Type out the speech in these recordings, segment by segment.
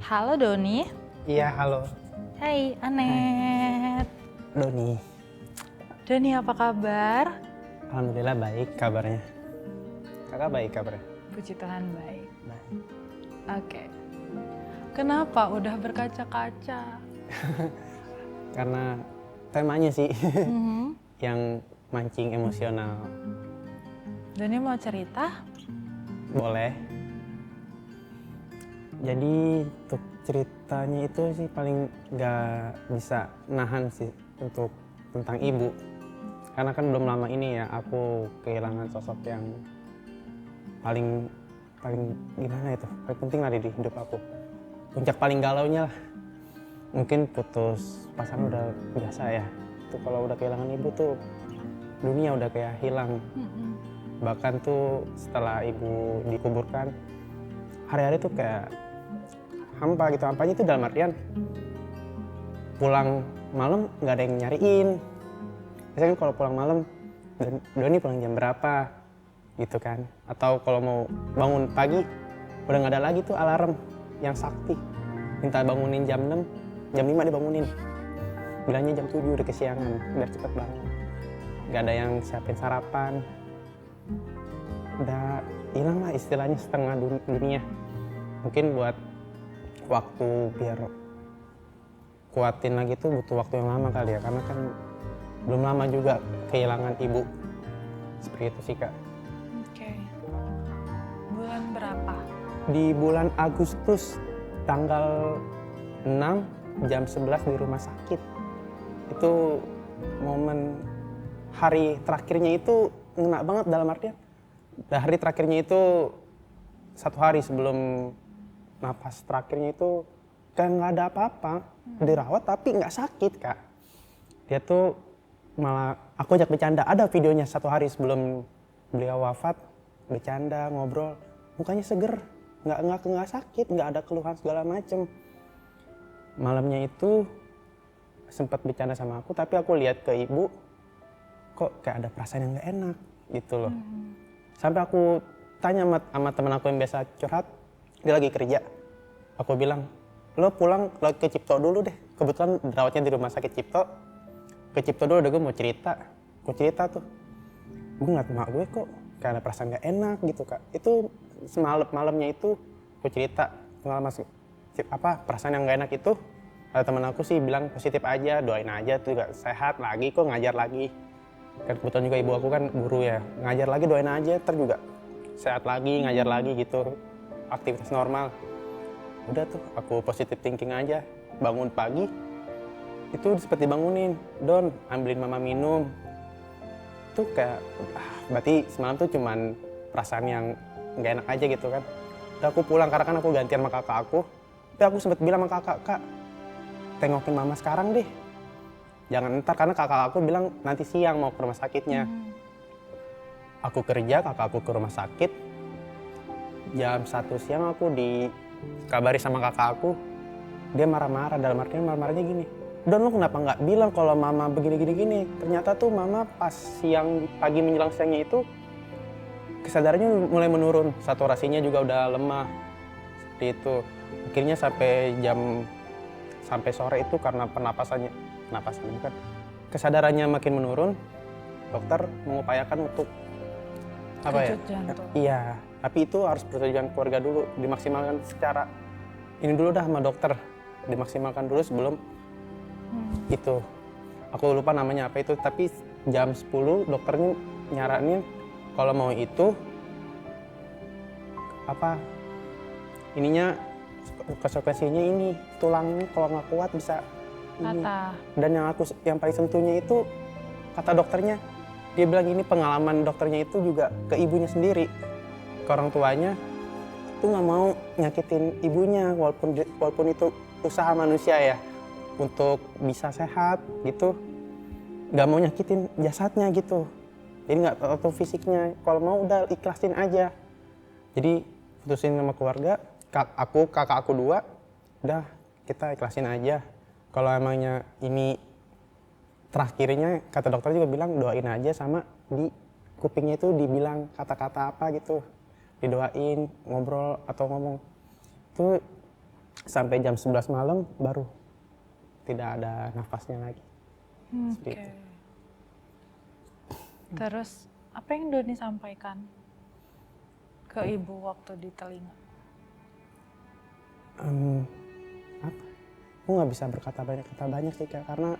Halo Doni. Iya, halo. Hai Anet. Doni. Doni apa kabar? Alhamdulillah baik kabarnya. Kakak baik kabarnya? Puji Tuhan baik. Baik. Oke. Kenapa udah berkaca-kaca? Karena temanya sih Mhm. yang mancing emosional. Doni mau cerita? Boleh. Jadi untuk ceritanya itu sih paling nggak bisa nahan sih untuk tentang ibu. Karena kan belum lama ini ya aku kehilangan sosok yang paling gimana itu, paling penting lah di hidup aku. Puncak paling galaunya lah. Mungkin putus pasangan udah biasa ya. Tuh kalau udah kehilangan ibu tuh dunia udah kayak hilang. Bahkan tuh setelah ibu dikuburkan, hari-hari tuh kayak hampa gitu. Hampanya itu dalam artian pulang malam nggak ada yang nyariin. Biasanya kan kalau pulang malam, Doni pulang jam berapa gitu kan. Atau kalau mau bangun pagi, udah nggak ada lagi tuh alarm yang sakti. Minta bangunin jam 6, jam 5 dibangunin. Bilangnya jam 7 udah kesiangan, biar cepet bangun. Nggak ada yang siapin sarapan. Udah hilang lah istilahnya setengah dunia. Mungkin buat waktu biar kuatin lagi tuh butuh waktu yang lama kali ya, karena kan belum lama juga kehilangan ibu. Seperti itu sih Kak. Oke. Bulan berapa? Di bulan Agustus tanggal 6 jam 11 di rumah sakit. Itu momen hari terakhirnya itu ngena banget, dalam artian hari terakhirnya itu 1 hari sebelum napas terakhirnya itu kayak nggak ada apa-apa, dirawat tapi nggak sakit Kak. Dia tuh malah aku ajak bercanda, ada videonya 1 hari sebelum beliau wafat, bercanda ngobrol, mukanya seger, nggak sakit, nggak ada keluhan segala macem. Malamnya itu sempat bercanda sama aku, tapi aku lihat ke ibu kok kayak ada perasaan yang nggak enak gitu loh. Sampai aku tanya sama teman aku yang biasa curhat, dia lagi kerja. Aku bilang, lo pulang ke Cipto dulu deh. Kebetulan dirawatnya di rumah sakit Cipto. Ke Cipto dulu deh, gue mau cerita. Gue cerita tuh, gue ngeliat emak gue kok kayak ada perasaan gak enak gitu Kak. Itu malamnya itu gue cerita pengalaman perasaan yang gak enak itu. Ada teman aku sih bilang positif aja, doain aja tuh juga sehat lagi kok, ngajar lagi. Kan kebetulan juga ibu aku kan guru ya, ngajar lagi, doain aja ntar juga sehat lagi, ngajar lagi gitu, aktivitas normal. Udah tuh aku positive thinking aja. Bangun pagi itu seperti bangunin, Don ambilin mama minum. Tuh kayak berarti semalam tuh cuman perasaan yang nggak enak aja gitu kan. Udah aku pulang karena kan aku gantian sama kakak aku. Tapi aku sempet bilang sama kakak, Kak tengokin mama sekarang deh, jangan ntar, karena kakak aku bilang nanti siang mau ke rumah sakitnya. Aku kerja, kakak aku ke rumah sakit. Jam 1 siang aku dikabari sama kakak aku. Dia marah-marah, dalam artian marah-marahnya gini, Don lu kenapa nggak bilang kalau mama begini. Ternyata tuh mama pas siang, pagi menjelang siangnya itu kesadarannya mulai menurun, saturasinya juga udah lemah. Seperti itu. Akhirnya sampai sore itu karena pernapasannya bukan, kesadarannya makin menurun. Dokter mengupayakan untuk apa ya? Kejut jantung. Iya, tapi itu harus persetujuan keluarga dulu, dimaksimalkan secara ini dulu dah sama dokter, dimaksimalkan dulu sebelum itu. Aku lupa namanya apa itu, tapi jam 10 dokternya nyaranin kalau mau itu apa ininya, konsekuensinya ini tulangnya kalau nggak kuat bisa ini. Patah. Dan yang paling sentuhnya itu kata dokternya, dia bilang ini pengalaman dokternya itu juga ke ibunya sendiri, ke orang tuanya tuh nggak mau nyakitin ibunya, walaupun itu usaha manusia ya untuk bisa sehat gitu, nggak mau nyakitin jasadnya gitu. Jadi nggak tahu fisiknya, kalau mau udah ikhlasin aja. Jadi putusin sama keluarga, kakak aku 2, udah kita ikhlasin aja. Kalau emangnya ini terakhirnya, kata dokter juga bilang doain aja, sama di kupingnya itu dibilang kata-kata apa gitu, didoain, ngobrol atau ngomong. Itu sampai jam 11 malam baru tidak ada nafasnya lagi. Seperti Oke. itu. Terus apa yang Doni sampaikan ke ibu waktu di telinga? Apa? Aku nggak bisa berkata banyak sih Kak, karena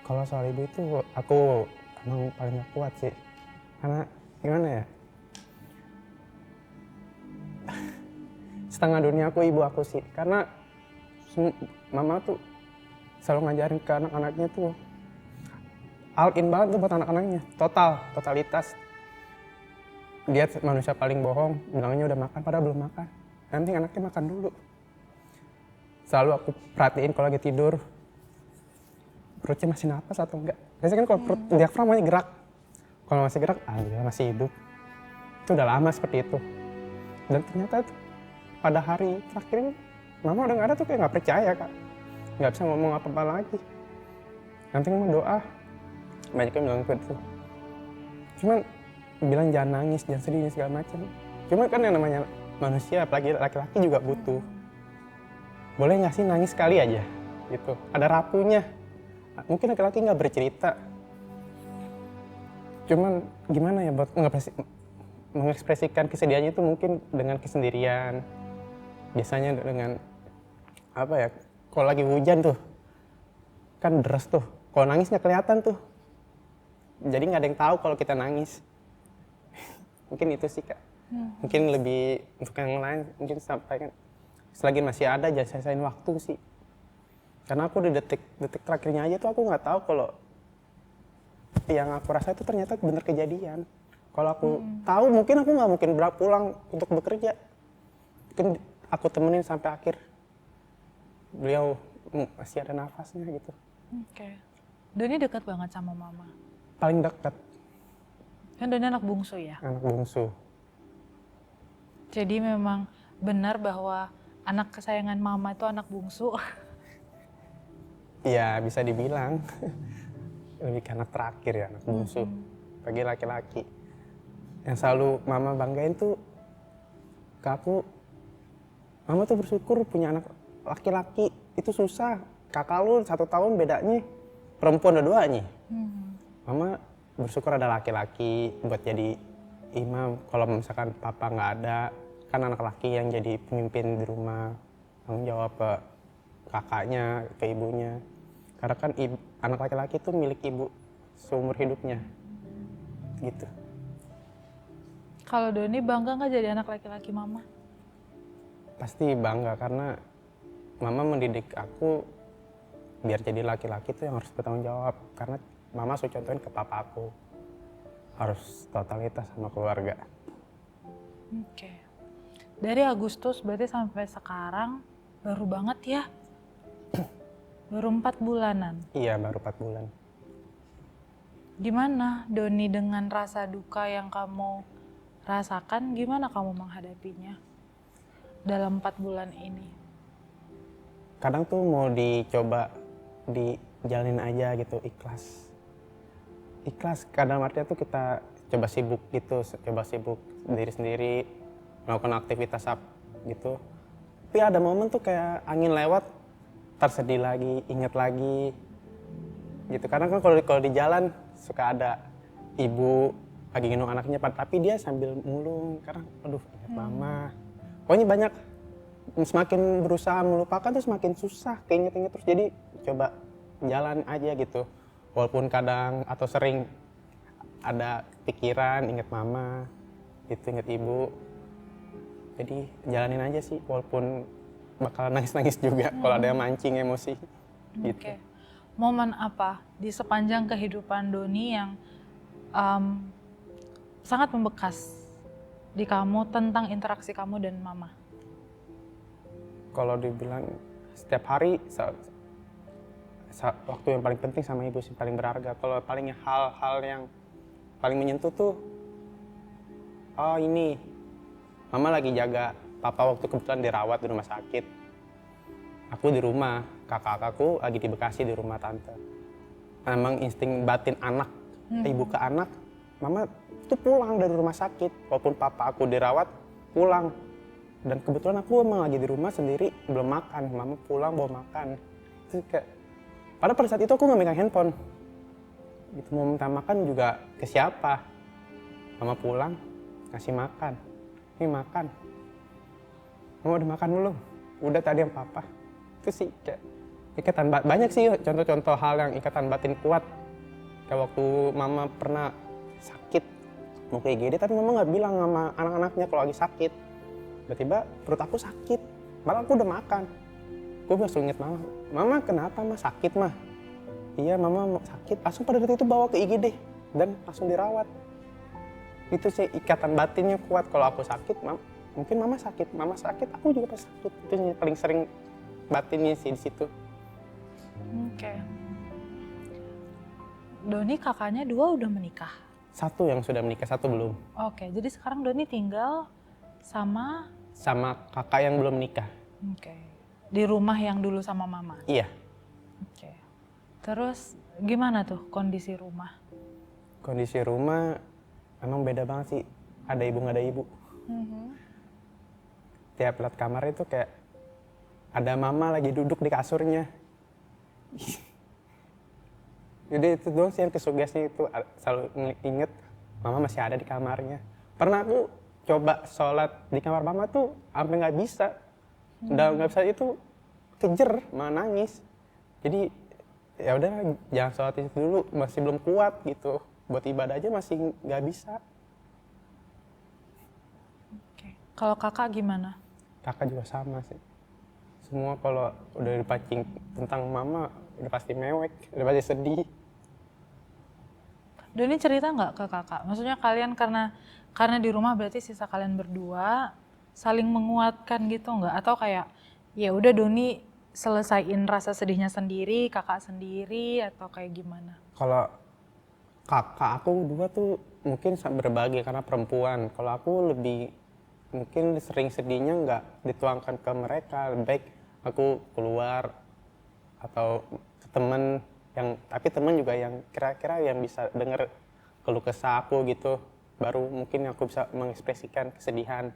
kalau soal ibu itu aku emang paling gak kuat sih. Karena gimana ya? Setengah dunia aku ibu aku sih. Karena mama tuh selalu ngajarin ke anak-anaknya tuh all in banget tuh buat anak-anaknya. Totalitas. Dia manusia paling bohong, bilangnya udah makan padahal belum makan. Nanti anaknya makan dulu. Selalu aku perhatiin kalau lagi tidur, perutnya masih napas atau enggak. Biasanya kan kalau perut diaframanya gerak. Kalau masih gerak, dia masih hidup. Itu udah lama seperti itu. Dan ternyata tuh, pada hari terakhir ini, mama udah gak ada tuh kayak gak percaya Kak. Gak bisa ngomong apa-apa lagi. Nanti ngomong doa. Banyak yang bilang gitu. Cuman bilang jangan nangis, jangan sedih, segala macam. Cuman kan yang namanya manusia, apalagi laki-laki juga butuh. Boleh nggak sih nangis sekali aja gitu, ada rapuhnya. Mungkin laki-laki nggak bercerita, cuman gimana ya buat mengekspresikan kesedihannya itu mungkin dengan kesendirian. Biasanya dengan apa ya, kalau lagi hujan tuh kan deras tuh, kalau nangis nggak kelihatan tuh, jadi nggak ada yang tahu kalau kita nangis. Mungkin itu sih Kak. Mungkin lebih untuk yang lain mungkin sampaikan selagi masih ada jangan sisain waktu sih. Karena aku di detik terakhirnya aja tuh aku nggak tahu kalau yang aku rasa itu ternyata bener kejadian. Kalau aku tahu mungkin aku nggak mungkin pulang untuk bekerja. Mungkin aku temenin sampai akhir. Beliau masih ada nafasnya gitu. Oke. Doni dekat banget sama mama. Paling dekat. Kan Doni anak bungsu ya. Anak bungsu. Jadi memang benar bahwa anak kesayangan mama itu anak bungsu. Iya bisa dibilang. Lebih ke anak terakhir ya, anak bungsu. Bagi laki-laki. Yang selalu mama banggain tuh ke aku, mama tuh bersyukur punya anak laki-laki. Itu susah. Kakak lu 1 tahun bedanya, perempuan dua-duanya. Mama bersyukur ada laki-laki buat jadi imam. Kalau misalkan papa nggak ada, kan anak laki yang jadi pemimpin di rumah, tanggung jawab ke kakaknya, ke ibunya. Karena kan anak laki-laki itu milik ibu seumur hidupnya, gitu. Kalau Doni bangga nggak jadi anak laki-laki mama? Pasti bangga karena mama mendidik aku biar jadi laki-laki itu yang harus bertanggung jawab. Karena mama sudah contohin ke papa aku, harus totalitas sama keluarga. Oke. Dari Agustus berarti sampai sekarang baru banget ya? Baru 4 bulanan. Iya, baru 4 bulan. Gimana Doni dengan rasa duka yang kamu rasakan, gimana kamu menghadapinya dalam 4 bulan ini? Kadang tuh mau dicoba dijalanin aja gitu, ikhlas. Ikhlas, kadang artinya tuh kita coba sibuk gitu, coba sibuk sendiri-sendiri, melakukan aktivitas gitu. Tapi ada momen tuh kayak angin lewat, tersedih lagi, inget lagi gitu. Karena kan kalau di jalan suka ada ibu lagi gendong anaknya, tapi dia sambil mulung karena aduh inget mama. Pokoknya banyak, semakin berusaha melupakan tuh semakin susah keinget-inget terus. Jadi coba jalan aja gitu, walaupun kadang atau sering ada pikiran inget mama gitu, inget ibu. Jadi jalanin aja sih, walaupun bakal nangis-nangis juga kalau ada yang mancing emosi gitu. Oke. Momen apa di sepanjang kehidupan Doni yang sangat membekas di kamu tentang interaksi kamu dan mama? Kalau dibilang setiap hari waktu yang paling penting sama ibu sih, paling berharga. Kalau paling hal-hal yang paling menyentuh tuh, oh ini mama lagi jaga papa waktu kebetulan dirawat di rumah sakit. Aku di rumah, kakak-kakakku lagi di Bekasi di rumah tante. Memang insting batin anak, ibu ke anak, mama tuh pulang dari rumah sakit. Walaupun papa aku dirawat, pulang. Dan kebetulan aku emang lagi di rumah sendiri, belum makan. Mama pulang bawa makan. Itu kayak, padahal pada saat itu aku nggak megang handphone. Gitu, mau minta makan juga ke siapa? Mama pulang, ngasih makan. Ini makan. Mama udah makan belum? Udah tadi yang papa. Itu sih kayak ikatan batin. Banyak sih contoh-contoh hal yang ikatan batin kuat. Kayak waktu mama pernah sakit, mau ke IGD, tapi mama nggak bilang sama anak-anaknya kalau lagi sakit. Tiba-tiba perut aku sakit, padahal aku udah makan. Gue langsung inget mama, mama kenapa mah sakit mah? Iya mama sakit, langsung pada detik itu bawa ke IGD dan langsung dirawat. Itu sih ikatan batinnya kuat. Kalau aku sakit, mungkin mama sakit, aku juga pasti sakit. Itu yang paling sering batinnya sih di situ. Oke. Doni kakaknya 2 udah menikah? Satu yang sudah menikah, satu belum. Oke, jadi sekarang Doni tinggal sama Kakak yang belum nikah. Oke. Di rumah yang dulu sama mama? Iya. Oke. Terus gimana tuh kondisi rumah? Kondisi rumah emang beda banget sih. Ada ibu nggak ada ibu. Tiap lihat kamar itu kayak ada mama lagi duduk di kasurnya. Jadi itu doang sih yang kesugestinya, itu selalu inget mama masih ada di kamarnya. Pernah aku coba sholat di kamar mama tuh sampai nggak bisa. Udah nggak bisa itu kejer, malah nangis. Jadi ya udah jangan sholat itu dulu, masih belum kuat gitu. Buat ibadah aja masih nggak bisa. Oke. Kalau kakak gimana? Kakak juga sama sih. Semua kalau udah dipancing tentang mama udah pasti mewek, udah pasti sedih. Doni cerita nggak ke kakak? Maksudnya kalian karena di rumah berarti sisa kalian berdua saling menguatkan gitu nggak? Atau kayak ya udah Doni selesaiin rasa sedihnya sendiri, kakak sendiri, atau kayak gimana? Kalau kakak aku dua tuh mungkin berbagi karena perempuan. Kalau aku lebih mungkin sering sedihnya nggak dituangkan ke mereka. Lebih baik aku keluar atau ke temen yang, tapi temen juga yang kira-kira yang bisa denger keluh kesah aku gitu. Baru mungkin aku bisa mengekspresikan kesedihan.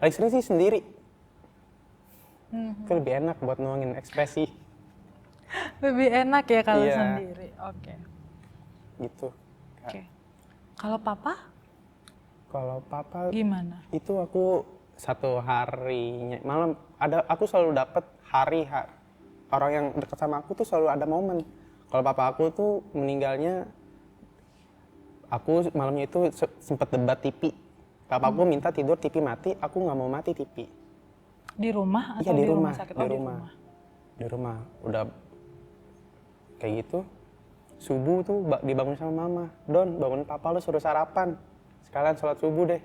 Paling sering sih sendiri. Itu lebih enak buat nuangin ekspresi. Lebih enak ya kalau Iya. sendiri. Oke. Gitu. Oke. Kalau papa Kalau papa gimana? itu aku satu harinya malam aku selalu dapet orang yang dekat sama aku tuh selalu ada momen. Kalau papa aku tuh meninggalnya, aku malamnya itu sempet debat TV. Papa aku minta tidur TV mati, aku nggak mau mati TV. Di rumah atau Iya, di rumah sakit? di rumah. Di rumah udah kayak gitu. Subuh tuh dibangun sama mama, Don bangunin papa lu suruh sarapan, sekalian sholat subuh deh.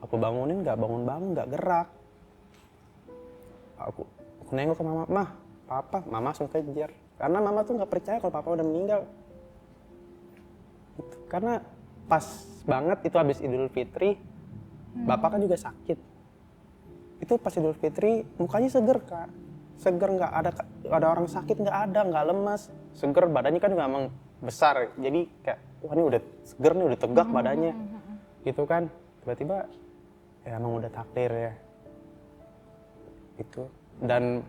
Aku bangunin nggak bangun-bangun, nggak gerak. Aku nengok ke mama, mah papa, mama langsung kejar. Karena mama tuh nggak percaya kalau papa udah meninggal. Gitu. Karena pas banget itu habis Idul Fitri, bapak kan juga sakit. Itu pas Idul Fitri mukanya seger kak, seger, nggak ada orang sakit, nggak lemas, seger, badannya kan juga emang besar, jadi kayak wah ini udah seger nih, udah tegak badannya, gitu kan. Tiba-tiba ya emang udah takdir ya itu. Dan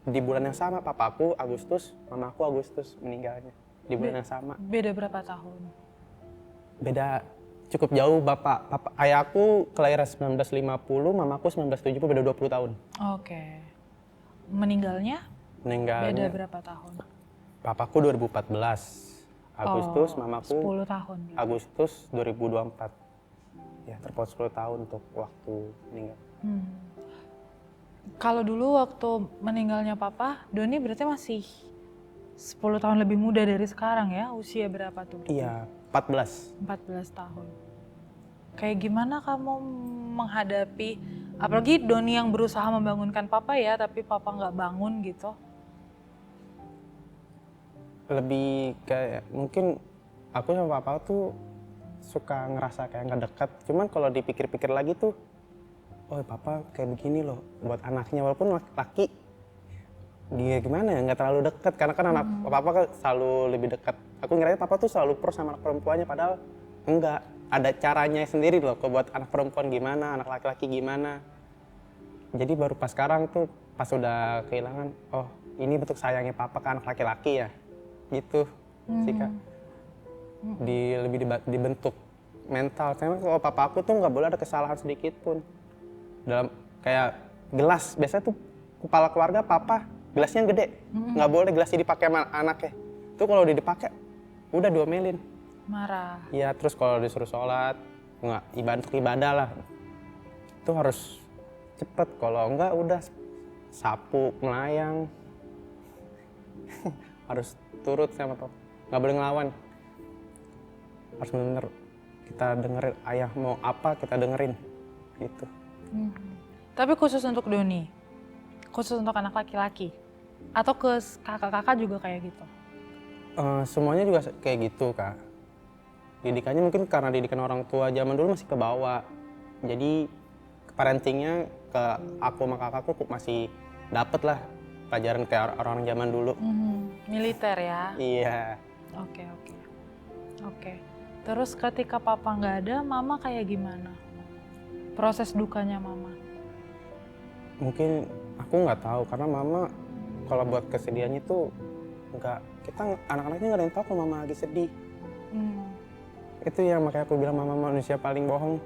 di bulan yang sama papaku Agustus, mamaku Agustus meninggalnya di bulan yang sama. Beda berapa tahun? Beda cukup jauh. Ayahku kelahiran 1950, mamaku 1970, beda 20 tahun. Oke. Meninggalnya beda berapa tahun? Papaku 2014 Agustus, mamaku 10 tahun. Agustus 2024. Ya, terpaut 10 tahun untuk waktu meninggal. Kalau dulu waktu meninggalnya papa, Doni berarti masih 10 tahun lebih muda dari sekarang ya? Usia berapa tuh? Iya, 14. 14 tahun. Kayak gimana kamu menghadapi, apalagi Doni yang berusaha membangunkan papa ya, tapi papa nggak bangun gitu? Lebih kayak mungkin aku sama papa tuh suka ngerasa kayak nggak dekat. Cuman kalau dipikir-pikir lagi tuh, oh papa kayak begini loh buat anaknya, walaupun laki-laki dia gimana ya, nggak terlalu dekat karena kan anak papa kan selalu lebih dekat. Aku ngiranya papa tuh selalu pro sama anak perempuannya, padahal enggak, ada caranya sendiri loh buat anak perempuan gimana, anak laki-laki gimana. Jadi baru pas sekarang tuh, pas udah kehilangan, oh ini bentuk sayangnya papa ke anak laki-laki ya. Gitu sih Kak. Dibentuk mental. Karena kalau papa aku tuh nggak boleh ada kesalahan sedikit pun. Dalam kayak gelas, biasanya tuh kepala keluarga papa gelasnya yang gede. Nggak boleh gelasnya dipakai sama anaknya. Itu kalau udah dipakai, udah diomelin. Marah. Iya, terus kalau disuruh sholat, nggak ibadah lah. Itu harus cepet, kalau enggak udah sapu, melayang. Harus turut sama papa, nggak boleh ngelawan. Harus bener kita dengerin, ayah mau apa kita dengerin, gitu. Tapi khusus untuk Doni, khusus untuk anak laki-laki, atau ke kakak-kakak juga kayak gitu? Semuanya juga kayak gitu Kak. Didikannya mungkin karena didikan orang tua zaman dulu masih ke bawah. Jadi parentingnya ke aku sama kakakku masih dapet lah pelajaran kayak orang-orang zaman dulu. Militer ya? Iya. Oke. Terus ketika papa nggak ada, mama kayak gimana? Proses dukanya mama? Mungkin aku nggak tahu karena mama kalau buat kesedihannya tuh nggak, kita anak-anaknya nggak ada yang tahu kalau mama lagi sedih. Itu yang makanya aku bilang mama manusia paling bohong.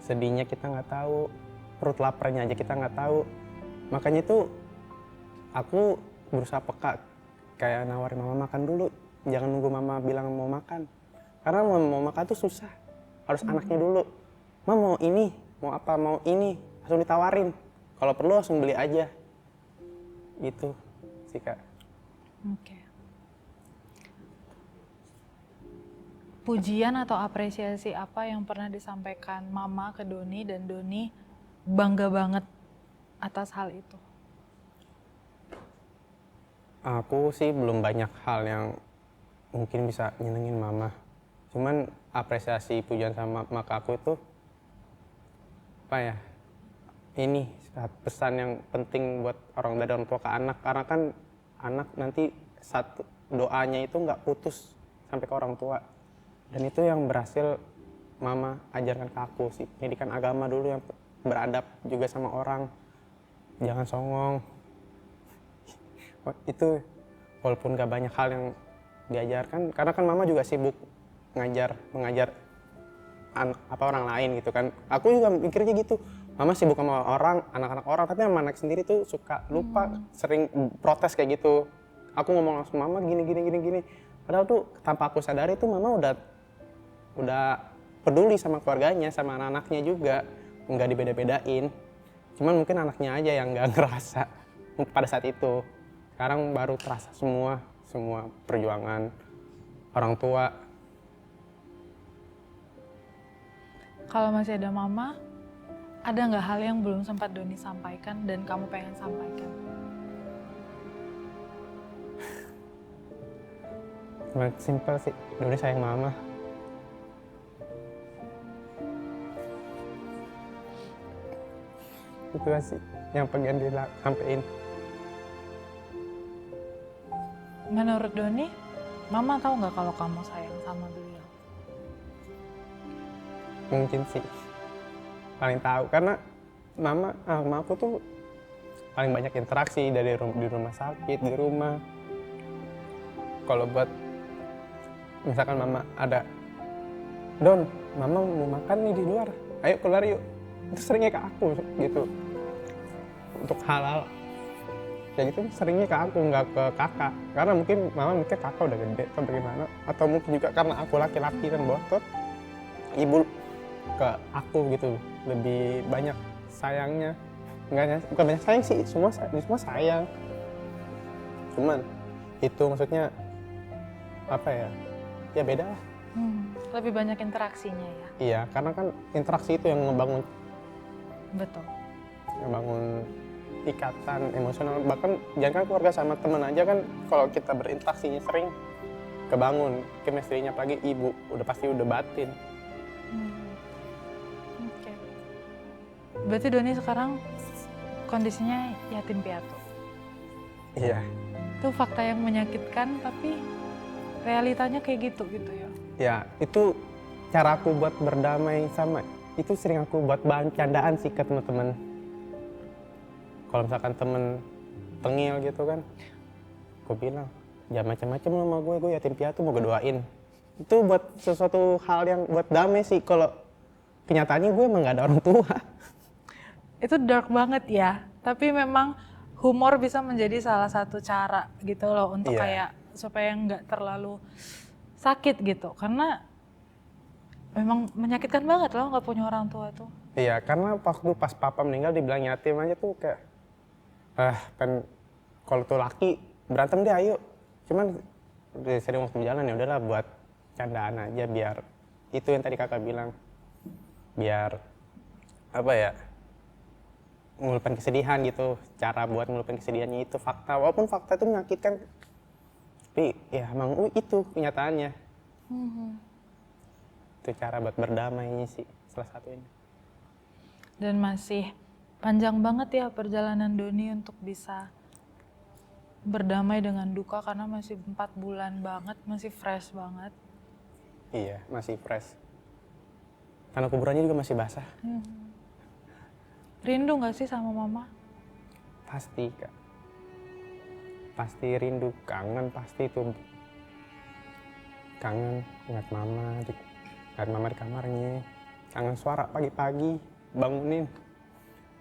Sedihnya kita nggak tahu, perut laparnya aja kita nggak tahu. Makanya itu aku berusaha peka, kayak nawarin mama makan dulu, jangan nunggu mama bilang mau makan. Karena mau makan tuh susah, harus anaknya dulu. Mama mau ini, mau apa, mau ini, langsung ditawarin. Kalau perlu langsung beli aja. Gitu sih Kak. Oke. Pujian atau apresiasi apa yang pernah disampaikan mama ke Doni dan Doni bangga banget atas hal itu? Aku sih belum banyak hal yang mungkin bisa nyenengin mama. Cuman apresiasi pujian sama maka aku itu apa ya? Ini pesan yang penting buat dari orang tua ke anak, karena kan anak nanti satu doanya itu nggak putus sampai ke orang tua. Dan itu yang berhasil mama ajarkan ke aku sih, pendidikan agama dulu yang beradab juga sama orang, jangan songong. Itu walaupun gak banyak hal yang diajarkan, karena kan mama juga sibuk mengajar orang lain gitu kan. Aku juga mikirnya gitu, mama sibuk sama orang, anak-anak orang, tapi sama anak sendiri tuh suka lupa, sering protes kayak gitu. Aku ngomong langsung, mama gini. Padahal tuh tanpa aku sadari tuh mama udah peduli sama keluarganya, sama anak-anaknya juga, nggak dibeda-bedain. Cuman mungkin anaknya aja yang nggak ngerasa pada saat itu. Sekarang baru terasa semua perjuangan orang tua. Kalau masih ada mama, ada nggak hal yang belum sempat Doni sampaikan dan kamu pengen sampaikan? Simpel sih, Doni sayang mama. Itu sih yang pengen disampaikan. Menurut Doni, mama tahu nggak kalau kamu sayang sama beliau? Mungkin sih paling tahu, karena mama sama aku tuh paling banyak interaksi di rumah sakit, di rumah. Kalau buat misalkan mama ada, Don, mama mau makan nih di luar, ayo keluar yuk. Itu seringnya ke aku gitu. Untuk hal-hal kayak gitu seringnya ke aku, nggak ke kakak. Karena mungkin mama mikir kakak udah gede atau bagaimana. Atau mungkin juga karena aku laki-laki kan botot, ibu ke aku gitu lebih banyak sayangnya. Bukan banyak sayang sih, semua sayang. Cuman itu maksudnya apa ya? Ya beda lah. Lebih banyak interaksinya ya? Iya, karena kan interaksi itu yang ngebangun. Betul. Ngebangun ikatan emosional. Bahkan jangan kan keluarga, sama teman aja kan, kalau kita berinteraksinya sering kebangun chemistry-nya, apalagi ibu udah pasti udah batin. Oke. Berarti Doni sekarang kondisinya yatim piatu? Iya. Itu fakta yang menyakitkan, tapi realitanya kayak gitu ya? Ya, itu cara aku buat berdamai sama, itu sering aku buat bahan candaan sih ke teman-teman. Kalau misalkan temen tengil gitu kan, gue bilang jangan macam-macam sama gue yatim piatu mau gue doain. Itu buat sesuatu hal yang buat damai sih. Kalau kenyataannya gue emang gak ada orang tua. Itu dark banget ya, tapi memang humor bisa menjadi salah satu cara gitu loh untuk Iya. kayak supaya nggak terlalu sakit gitu, karena memang menyakitkan banget loh nggak punya orang tua tuh. Iya, karena waktu pas papa meninggal dibilang yatim aja tuh kayak kalau tuh laki berantem deh ayo. Cuman sering waktu jalan ya udahlah buat candaan aja biar itu yang tadi kakak bilang. Biar apa ya? Ngelupin kesedihan gitu. Cara buat ngelupin kesedihannya itu fakta. Walaupun fakta itu menyakitkan. Tapi ya emang itu kenyataannya. Itu cara buat berdamainya sih salah satunya. Dan masih panjang banget ya perjalanan Doni untuk bisa berdamai dengan duka karena masih 4 bulan banget, masih fresh banget. Iya, masih fresh. Karena kuburannya juga masih basah. Rindu gak sih sama mama? Pasti kak. Pasti rindu, kangen pasti itu. Kangen ingat mama di kamarnya. Kangen suara pagi-pagi bangunin.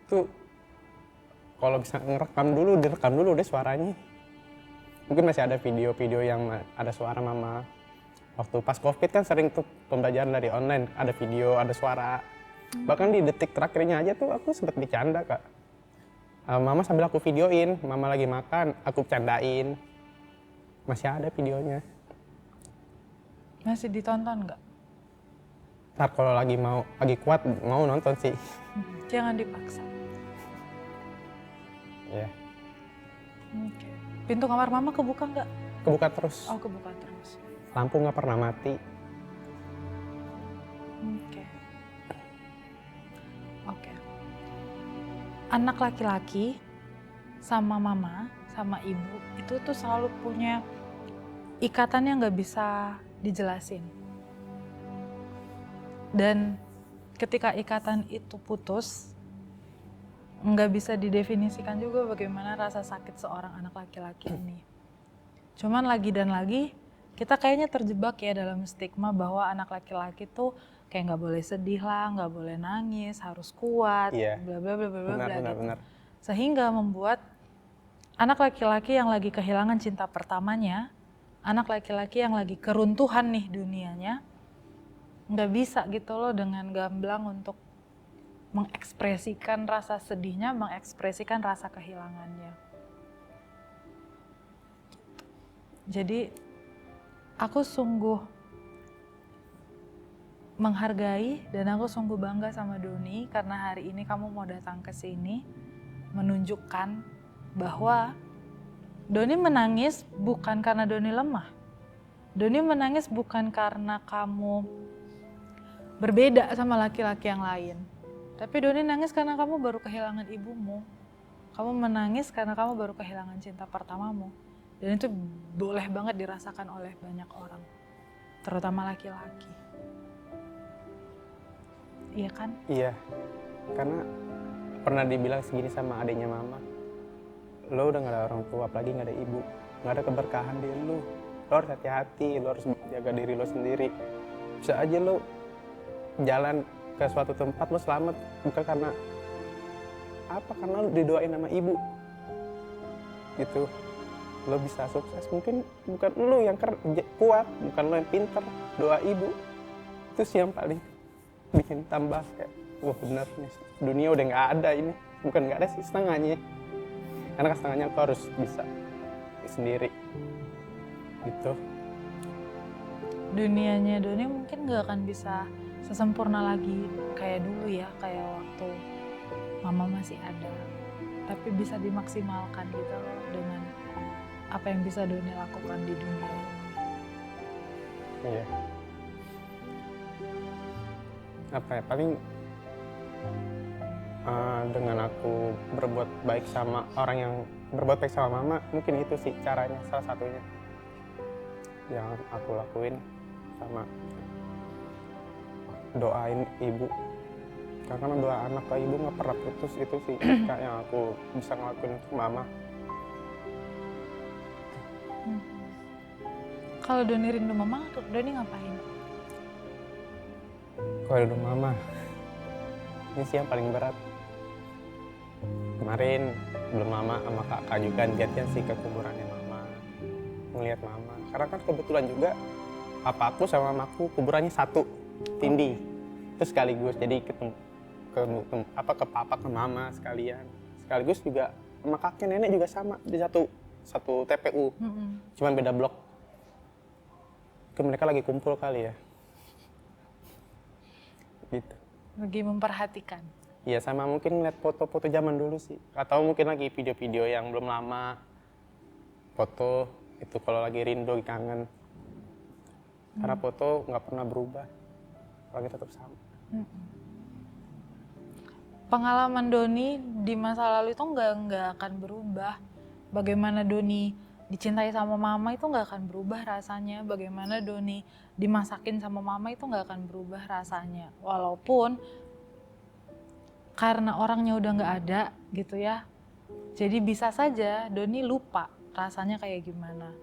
Tuh kalau bisa direkam dulu deh suaranya. Mungkin masih ada video-video yang ada suara mama. Waktu pas COVID kan sering tuh pembelajaran dari online, ada video, ada suara. Bahkan di detik terakhirnya aja tuh aku sempet bercanda kak. Mama sambil aku videoin, mama lagi makan, aku candain. Masih ada videonya. Masih ditonton nggak? Ntar kalau lagi kuat mau nonton sih. Jangan dipaksa. Ya, Oke. Pintu kamar mama kebuka nggak? kebuka terus. Oh, kebuka terus. Lampu nggak pernah mati. Oke. Oke. Anak laki-laki sama mama, sama ibu itu tuh selalu punya ikatan yang nggak bisa dijelasin. Dan ketika ikatan itu putus, nggak bisa didefinisikan juga bagaimana rasa sakit seorang anak laki-laki ini. Cuman lagi dan lagi, kita kayaknya terjebak ya dalam stigma bahwa anak laki-laki tuh kayak nggak boleh sedih lah, nggak boleh nangis, harus kuat, Iya. bla bla bla bla bla bla gitu. Benar. Sehingga membuat anak laki-laki yang lagi kehilangan cinta pertamanya, anak laki-laki yang lagi keruntuhan nih dunianya, nggak bisa gitu loh dengan gamblang untuk mengekspresikan rasa sedihnya, mengekspresikan rasa kehilangannya. Jadi aku sungguh menghargai dan aku sungguh bangga sama Doni karena hari ini kamu mau datang ke sini menunjukkan bahwa Doni menangis bukan karena Doni lemah. Doni menangis bukan karena kamu berbeda sama laki-laki yang lain. Tapi Doni nangis karena kamu baru kehilangan ibumu. Kamu menangis karena kamu baru kehilangan cinta pertamamu. Dan itu boleh banget dirasakan oleh banyak orang. Terutama laki-laki. Iya kan? Iya, karena pernah dibilang segini sama adiknya mama. Lo udah gak ada orang tua, apalagi gak ada ibu. Gak ada keberkahan di lo. Lo harus hati-hati, lo harus jaga diri lo sendiri. Bisa aja lo jalan ke suatu tempat lo selamat bukan karena apa, karena lo didoain sama ibu gitu. Lo bisa sukses mungkin bukan lo yang kuat, bukan lo yang pinter, doa ibu itu sih yang paling bikin tambah kayak wah bener nih dunia udah nggak ada ini, bukan nggak ada sih, setengahnya, karena setengahnya lo harus bisa sendiri gitu. Dunianya Doni mungkin gak akan bisa sesempurna lagi kayak dulu ya, kayak waktu mama masih ada. Tapi bisa dimaksimalkan gitu loh dengan apa yang bisa Doni lakukan di dunia ini. Iya. Apa ya, paling dengan aku berbuat baik sama orang yang berbuat baik sama mama, mungkin itu sih caranya, salah satunya yang aku lakuin, sama doain ibu Karena dua anak ibu nggak pernah putus, itu sih Kak yang aku bisa ngelakuin untuk mama. Kalau Doni rindu mama, Doni ngapain? Kalau rindu mama, ini sih yang paling berat. Kemarin belum lama sama kakak juga gantian sih ke kuburannya mama, ngeliat mama. Karena kan kebetulan juga papa aku sama mamaku kuburannya satu, tindih. Terus sekaligus jadi ketemu ke papa ke mama sekalian. Sekaligus juga sama kakek nenek juga sama di satu TPU. Cuman beda blok. Mungkin mereka lagi kumpul kali ya. Gitu. Lagi memperhatikan. Iya, sama mungkin ngeliat foto-foto zaman dulu sih. Atau mungkin lagi video-video yang belum lama. Foto itu kalau lagi rindu, kangen. Karena foto nggak pernah berubah. Lagi tetap sama. Pengalaman Doni di masa lalu itu nggak akan berubah. Bagaimana Doni dicintai sama mama itu nggak akan berubah rasanya. Bagaimana Doni dimasakin sama mama itu nggak akan berubah rasanya. Walaupun karena orangnya udah nggak ada gitu ya. Jadi bisa saja Doni lupa rasanya kayak gimana.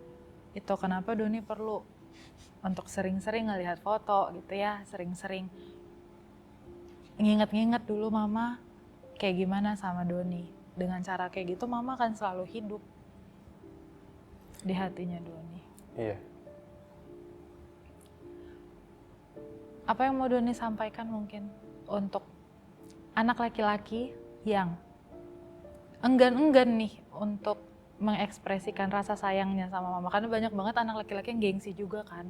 Itu kenapa Doni perlu untuk sering-sering ngelihat foto gitu ya, sering-sering nginget-nginget dulu mama kayak gimana sama Doni. Dengan cara kayak gitu mama akan selalu hidup di hatinya Doni. Iya. Apa yang mau Doni sampaikan mungkin untuk anak laki-laki yang enggan-enggan nih untuk mengekspresikan rasa sayangnya sama mama? Karena banyak banget anak laki-laki yang gengsi juga kan.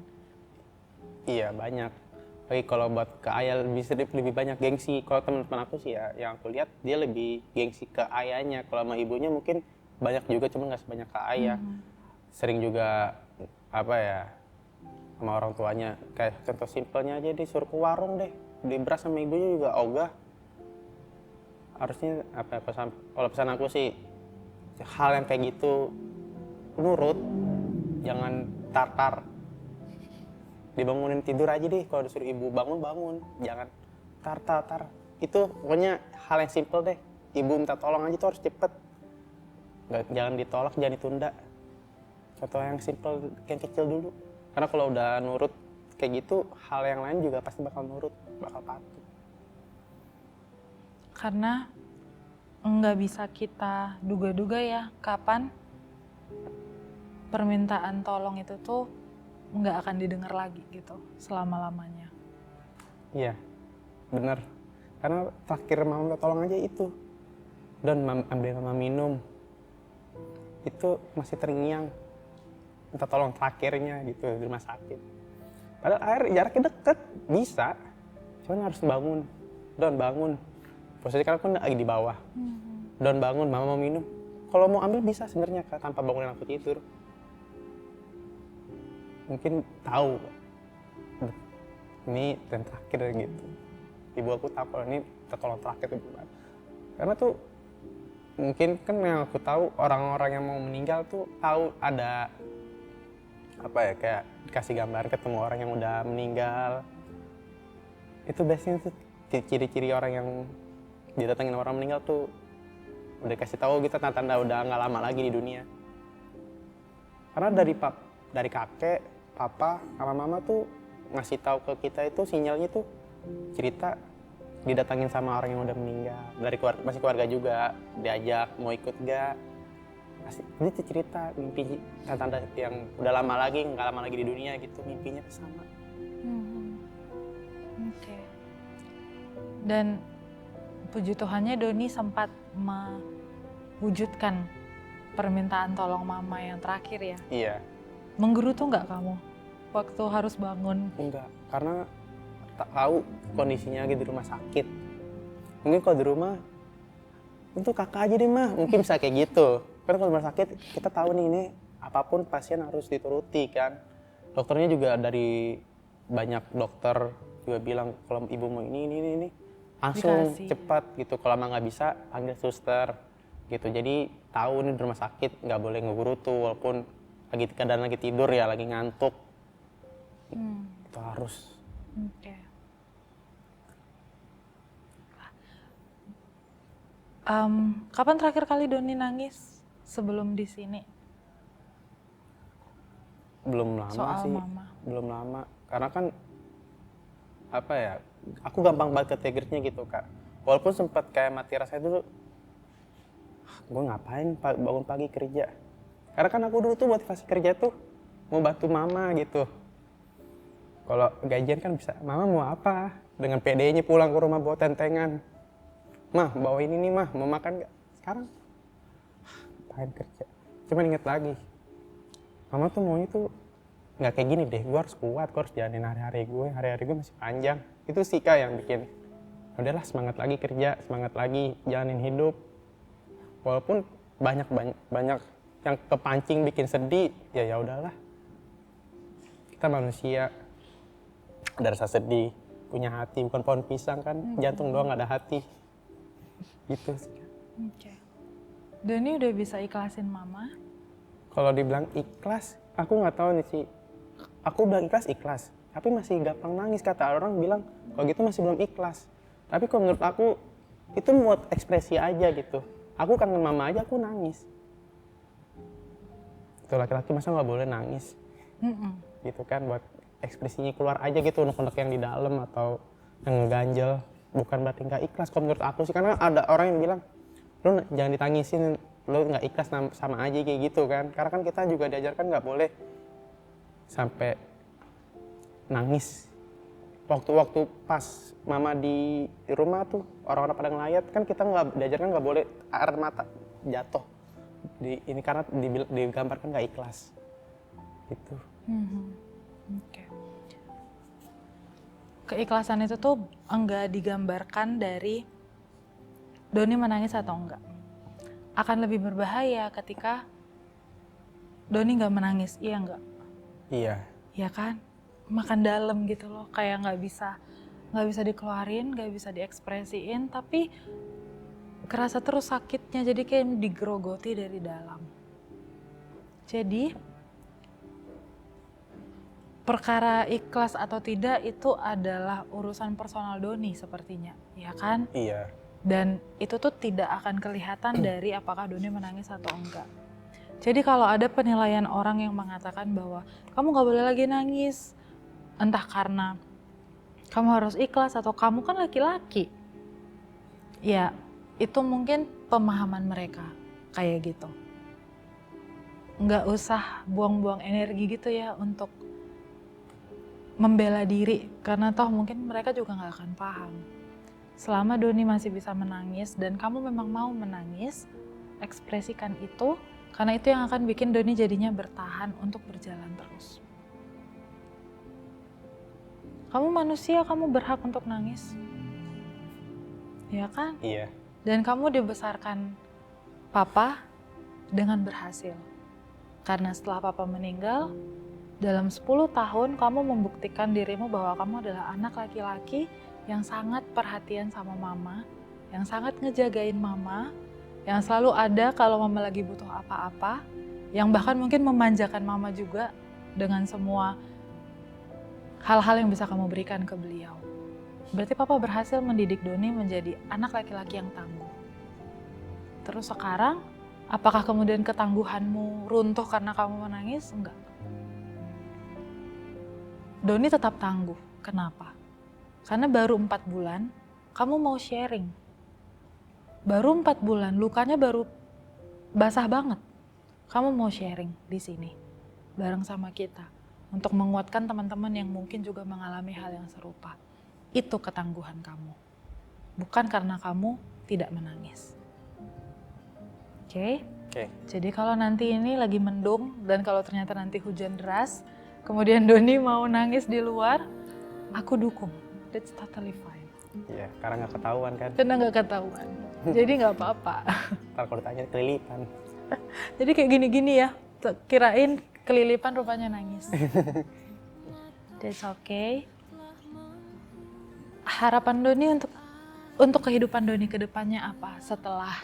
Iya, banyak. Tapi kalau buat ke ayah lebih banyak gengsi. Kalau teman-teman aku sih ya, yang aku lihat dia lebih gengsi ke ayahnya. Kalau sama ibunya mungkin banyak juga, cuma nggak sebanyak ke ayah. Sering juga apa ya, sama orang tuanya. Kayak contoh simpelnya aja, disuruh ke warung deh, beli beras sama ibunya juga ogah. Harusnya apa kalau pesan aku sih, hal yang kayak gitu nurut, jangan tartar. Dibangunin tidur aja deh, kalau disuruh ibu bangun, jangan tar. Itu pokoknya hal yang simple deh. Ibu minta tolong aja tuh harus cepet. Jangan ditolak, jangan ditunda. Contoh yang simple, yang kecil dulu. Karena kalau udah nurut kayak gitu, hal yang lain juga pasti bakal nurut, bakal patuh. Karena nggak bisa kita duga-duga ya kapan permintaan tolong itu tuh nggak akan didengar lagi gitu selama-lamanya. Iya, bener. Karena terakhir mama minta tolong aja itu. Dan ambil mama minum. Itu masih terngiang. Minta tolong terakhirnya gitu di rumah sakit. Padahal air jaraknya deket, bisa. Cuman harus bangun. Don bangun. Posisi kan aku lagi di bawah. Don bangun, mama mau minum. Kalau mau ambil bisa sebenarnya Kak, tanpa bangunin aku tidur. Mungkin tahu ini dan terakhir gitu. Ibu aku tahu kalau ini tolong terakhir itu gimana. Karena tuh mungkin kan yang aku tahu orang-orang yang mau meninggal tuh tahu ada apa ya, kayak dikasih gambar ketemu orang yang udah meninggal. Itu biasanya tuh ciri-ciri orang yang didatengin orang meninggal tuh udah kasih tahu gitu tanda-tanda udah nggak lama lagi di dunia. Karena dari kakek, papa, sama mama tuh ngasih tahu ke kita itu sinyalnya tuh cerita didatangin sama orang yang udah meninggal. Dari masih keluarga juga diajak mau ikut gak. Ini tuh cerita mimpi tanda yang udah lama lagi, nggak lama lagi di dunia gitu, mimpinya sama. Oke. Dan puji Tuhannya Doni sempat mewujudkan permintaan tolong mama yang terakhir ya. Iya. Menggerutu nggak kamu waktu harus bangun? Enggak, karena tak tahu kondisinya lagi di rumah sakit. Mungkin kalau di rumah, untuk kakak aja deh mah, mungkin bisa kayak gitu. Karena kalau di rumah sakit kita tahu nih ini apapun pasien harus dituruti kan. Dokternya juga dari banyak dokter juga bilang kalau ibu mau ini langsung Dikasih. cepat gitu. Kalau emang nggak bisa panggil suster gitu. Jadi tahu nih di rumah sakit nggak boleh ngegerutu walaupun keadaan lagi tidur ya, lagi ngantuk. Itu harus. Oke. Kapan terakhir kali Doni nangis sebelum di sini? Belum lama Soal sih, mama. belum lama. Karena kan apa ya, aku gampang banget ke triggernya gitu kak. Walaupun sempat kayak mati rasa dulu, gue ngapain bangun pagi kerja. Karena kan aku dulu tuh motivasi kerja tuh mau bantu mama gitu. Kalau gajian kan bisa, mama mau apa? Dengan PD-nya pulang ke rumah bawa tentengan. Mah, bawa ini nih mah, mau makan nggak? Sekarang, ngapain kerja? Cuman inget lagi, mama tuh maunya tuh nggak kayak gini deh. Gue harus kuat, gue harus jalanin hari-hari gue masih panjang. Itu sih kak yang bikin, udahlah semangat lagi kerja, semangat lagi jalanin hidup. Walaupun banyak yang kepancing bikin sedih, ya udahlah. Kita manusia, ada rasa sedih, punya hati, bukan pohon pisang kan, jantung doang nggak ada hati. Gitu sih. Oke. Doni udah bisa ikhlasin mama? Kalau dibilang ikhlas, aku nggak tahu nih sih. Aku bilang ikhlas, tapi masih gampang nangis. Kata orang bilang, kalau gitu masih belum ikhlas. Tapi kalau menurut aku, itu buat ekspresi aja gitu. Aku kangen mama aja, aku nangis. Itu laki-laki masa nggak boleh nangis? Gitu kan, buat ekspresinya keluar aja gitu, unek-unek yang di dalam atau yang ngeganjel. Bukan berarti nggak ikhlas kalau menurut aku sih, karena ada orang yang bilang, lu jangan ditangisin, lu nggak ikhlas sama aja kayak gitu kan. Karena kan kita juga diajarkan nggak boleh sampai nangis. Waktu pas mama di rumah tuh orang-orang pada ngelayat kan, kita nggak diajarkan nggak boleh air mata jatuh ini karena digambarkan nggak ikhlas gitu. Oke. Keikhlasan itu tuh enggak digambarkan dari Doni menangis atau enggak. Akan lebih berbahaya ketika Doni nggak menangis, iya enggak? Iya. Ya kan? Makan dalam gitu loh, kayak nggak bisa dikeluarin, nggak bisa diekspresiin, tapi kerasa terus sakitnya, jadi kayak digerogoti dari dalam. Jadi perkara ikhlas atau tidak itu adalah urusan personal Doni sepertinya, ya kan? Iya. Dan itu tuh tidak akan kelihatan dari apakah Doni menangis atau enggak. Jadi kalau ada penilaian orang yang mengatakan bahwa kamu gak boleh lagi nangis, entah karena kamu harus ikhlas atau kamu kan laki-laki, ya itu mungkin pemahaman mereka kayak gitu. Nggak usah buang-buang energi gitu ya untuk membela diri, karena toh mungkin mereka juga nggak akan paham. Selama Doni masih bisa menangis dan kamu memang mau menangis, ekspresikan itu, karena itu yang akan bikin Doni jadinya bertahan untuk berjalan terus. Kamu manusia, kamu berhak untuk nangis. Ya kan? Iya. Dan kamu dibesarkan papa dengan berhasil. Karena setelah papa meninggal, dalam 10 tahun kamu membuktikan dirimu bahwa kamu adalah anak laki-laki yang sangat perhatian sama mama, yang sangat ngejagain mama, yang selalu ada kalau mama lagi butuh apa-apa, yang bahkan mungkin memanjakan mama juga dengan semua hal-hal yang bisa kamu berikan ke beliau. Berarti papa berhasil mendidik Doni menjadi anak laki-laki yang tangguh. Terus sekarang, apakah kemudian ketangguhanmu runtuh karena kamu menangis? Enggak. Doni tetap tangguh. Kenapa? Karena baru 4 bulan, kamu mau sharing. Baru 4 bulan, lukanya baru basah banget. Kamu mau sharing di sini, bareng sama kita. Untuk menguatkan teman-teman yang mungkin juga mengalami hal yang serupa. Itu ketangguhan kamu. Bukan karena kamu tidak menangis. Oke? Jadi kalau nanti ini lagi mendung dan kalau ternyata nanti hujan deras, kemudian Doni mau nangis di luar, aku dukung. That's totally fine. Iya, karena nggak ketahuan kan. Karena nggak ketahuan. Jadi nggak apa-apa. Ntar kalau ditanya kelilipan. Jadi kayak gini-gini ya, kirain kelilipan rupanya nangis. That's okay. Harapan Doni untuk kehidupan Doni ke depannya apa setelah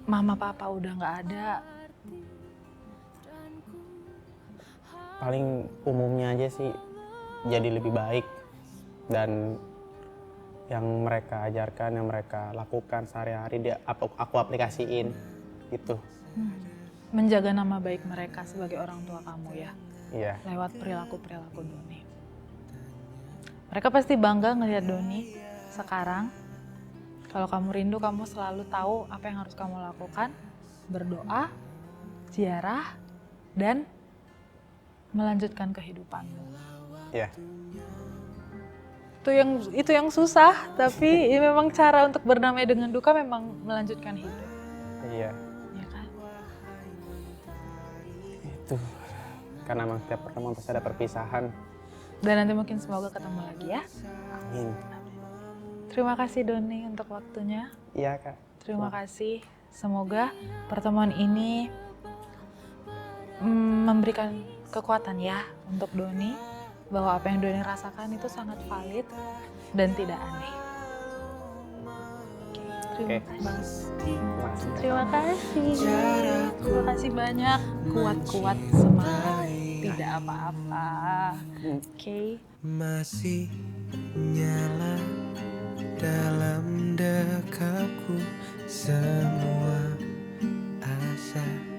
mama papa udah nggak ada? Paling umumnya aja sih jadi lebih baik dan yang mereka ajarkan, yang mereka lakukan sehari-hari aku aplikasiin gitu. Menjaga nama baik mereka sebagai orang tua kamu ya, Iya. lewat perilaku-perilaku Doni. Mereka pasti bangga ngelihat Doni sekarang. Kalau kamu rindu, kamu selalu tahu apa yang harus kamu lakukan. Berdoa, ziarah, dan melanjutkan kehidupanmu. Iya. Itu yang susah, tapi ya memang cara untuk berdamai dengan duka memang melanjutkan hidup. Iya. Ya kan? Itu. Karena memang setiap pertemuan pasti ada perpisahan. Dan nanti mungkin semoga ketemu lagi ya. Amin. Terima kasih Doni untuk waktunya. Iya Kak. Terima kasih. Semoga pertemuan ini memberikan kekuatan ya untuk Doni, bahwa apa yang Doni rasakan itu sangat valid dan tidak aneh. Terima kasih. Terima kasih. Terima kasih banyak. Kuat-kuat, semangat, tidak apa-apa. Oke. Masih nyala dalam dekapku semua asa.